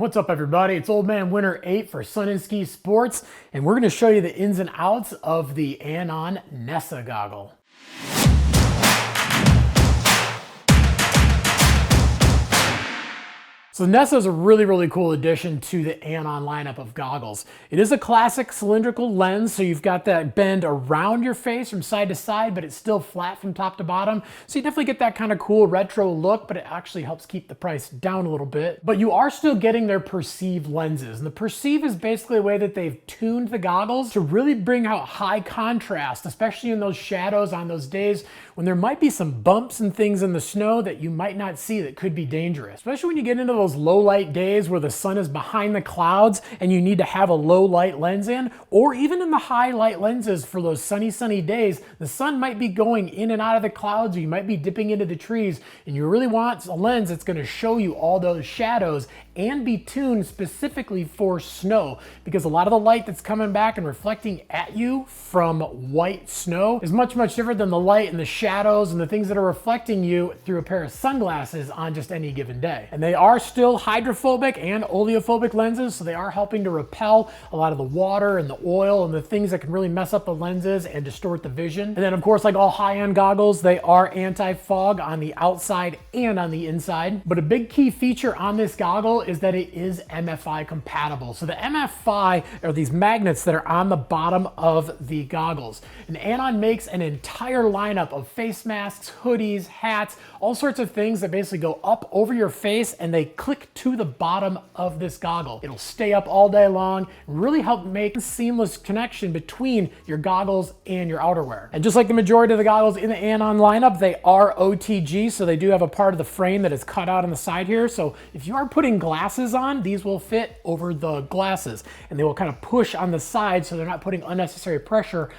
What's up everybody? It's Old Man Winter 8 for Sun and Ski Sports, and we're going to show you the ins and outs of the Anon Nesa goggle. So the Nesa is a really cool addition to the Anon lineup of goggles. It is a classic cylindrical lens, so you've got that bend around your face from side to side, but it's still flat from top to bottom. So you definitely get that kind of cool retro look, but it actually helps keep the price down a little bit. But you are still getting their perceived lenses. And the perceive is basically a way that they've tuned the goggles to really bring out high contrast, especially in those shadows on those days when there might be some bumps and things in the snow that you might not see that could be dangerous. Especially when you get into those low light days where the sun is behind the clouds and you need to have a low light lens in, or even in the high light lenses for those sunny days, the sun might be going in and out of the clouds, or you might be dipping into the trees, and you really want a lens that's going to show you all those shadows and be tuned specifically for snow, because a lot of the light that's coming back and reflecting at you from white snow is much different than the light and the shadows and the things that are reflecting you through a pair of sunglasses on just any given day. And they are still hydrophobic and oleophobic lenses, so they are helping to repel a lot of the water and the oil and the things that can really mess up the lenses and distort the vision. And then of course, like all high-end goggles, they are anti-fog on the outside and on the inside. But a big key feature on this goggle is that it is MFI compatible. So the MFI are these magnets that are on the bottom of the goggles. And Anon makes an entire lineup of face masks, hoodies, hats, all sorts of things that basically go up over your face and they click to the bottom of this goggle. It'll stay up all day long and really help make a seamless connection between your goggles and your outerwear. And just like the majority of the goggles in the Anon lineup, they are OTG, so they do have a part of the frame that is cut out on the side here. So if you are putting glasses on, these will fit over the glasses and they will kind of push on the side so they're not putting unnecessary pressure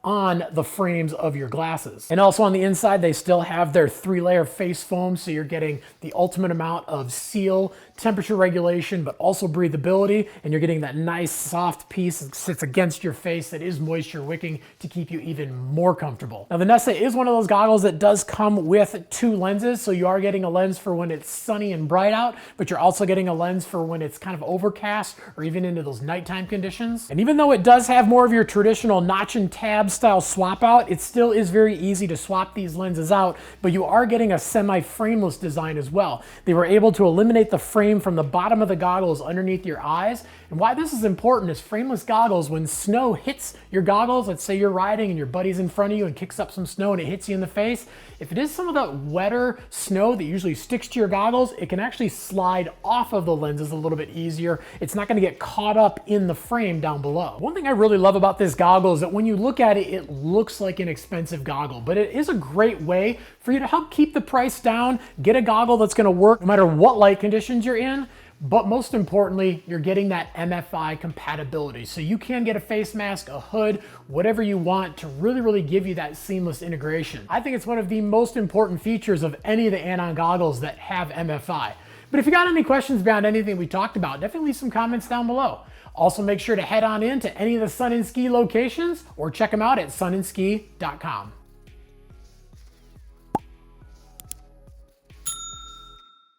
on the frames of your glasses. And also on the inside, they still have their 3-layer face foam, so you're getting the ultimate amount of seal, temperature regulation, but also breathability, and you're getting that nice soft piece that sits against your face that is moisture wicking to keep you even more comfortable. Now the Nesa is one of those goggles that does come with 2 lenses, so you are getting a lens for when it's sunny and bright out, but you're also getting a lens for when it's kind of overcast or even into those nighttime conditions. And even though it does have more of your traditional notch and tab style swap out, it still is very easy to swap these lenses out, but you are getting a semi-frameless design as well. They were able to eliminate the frame from the bottom of the goggles underneath your eyes. And why this is important is frameless goggles, when snow hits your goggles, let's say you're riding and your buddy's in front of you and kicks up some snow and it hits you in the face, if it is some of that wetter snow that usually sticks to your goggles, it can actually slide off of the lenses a little bit easier. It's not going to get caught up in the frame down below. One thing I really love about this goggle is that when you look at it, it looks like an expensive goggle, but it is a great way for you to help keep the price down, get a goggle that's going to work no matter what light conditions you're in. But most importantly, you're getting that MFI compatibility. So you can get a face mask, a hood, whatever you want to really give you that seamless integration. I think it's one of the most important features of any of the Anon goggles that have MFI. But if you got any questions beyond anything we talked about, definitely leave some comments down below. Also make sure to head on in to any of the Sun and Ski locations or check them out at sunandski.com.